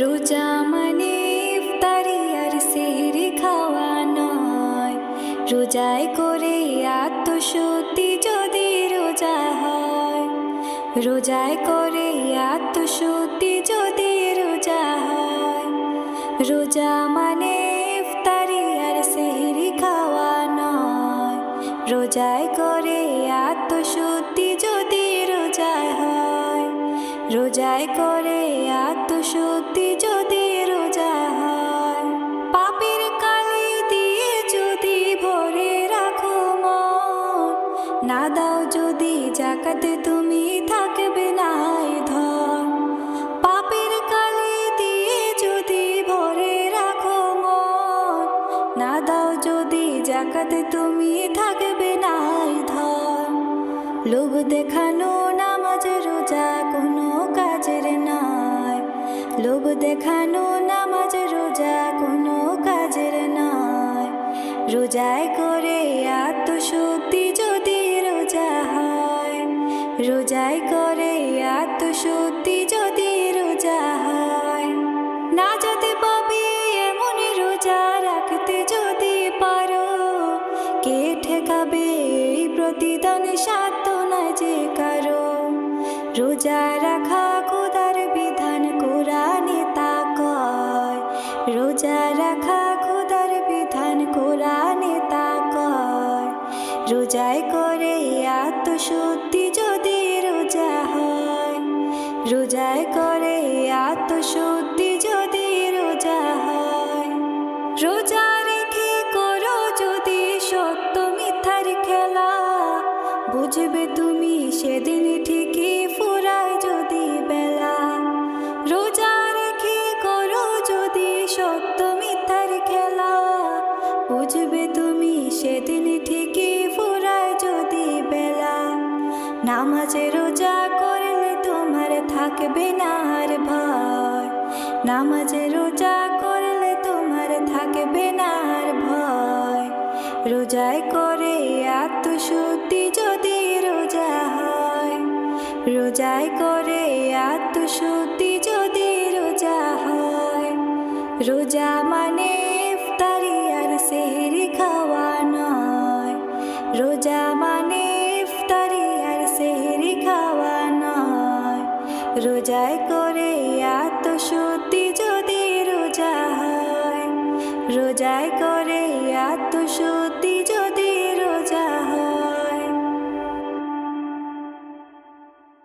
রোজা মানে ইফতারি আর সেহরি খাওয়া নয়। রোজায় করে আত্মশুদ্ধি যদি রোজা হয়, রোজায় করে আত্মশুদ্ধি যদি রোজা হয়। রোজা মানে ইফতারি আর সেহরি খাওয়া নয়। রোজায় করে আত্মশুদ্ধি যদি রোজা হয়, রোজায় করে আত্মশুদ্ধি যদি রোজা হয়। পাপের কালি দিয়ে যদি ভরে রাখো মন, না দাও যদি যাকাতে তুমি থাকবে নাই ধন। পাপের কালি দিয়ে যদি ভরে রাখো মন, না দাও যদি যাকাতে তুমি থাকবে নাই ধন। লোভ দেখানো নামাজ রোজা কোনো কাজের নয়। লোভ দেখানো নামাজ রোজা কোনো কাজের নয়। রোজায় করে আত্মশুদ্ধি যদি রোজা হয়, রোজায় করে আত্মশুদ্ধি যদি রোজা হয়। না যেতে পাবে এমন রোজা রাখতে যদি পারো, কে ঠেকাবে এই প্রতিদান সাধ্য নয় যে কারো। রোজা রাখা খোদার বিধান কোরআনে তা কয়। রোজা রাখা খোদার বিধান কোরআনে তা কয়। রোজায় করে আত্মশুদ্ধি যদি রোজা হয়, রোজায় করে আত্মশুদ্ধি যদি রোজা হয়। রোজা রেখে করো যদি সত্য মিথ্যার খেলা, বুঝবে তুমি সেদিন ঠিকই ফুরায় যদি বেলা। রোজা রেখে করো যদি সত্য মিথ্যার খেলা, বুঝবে তুমি সেদিন ঠিকই ফুরায় যদি বেলা। নামাজে রোজা করলে তোমার থাকবে না আর ভয়। নামাজে রোজা করলে তোমার থাকবে না আর ভয়। রোজায় করে আত্মশুদ্ধি যদি রোজা হয়, রোজায় করে আত্মশুদ্ধি যদি রোজা হয়। রোজা মানে ইফতারি আর সেহরি খাওয়া নয়। রোজা মানে ইফতারি আর সেহরি খাওয়া নয়। রোজায় করে আত্মশুদ্ধি যদি রোজা হয়, রোজায় করে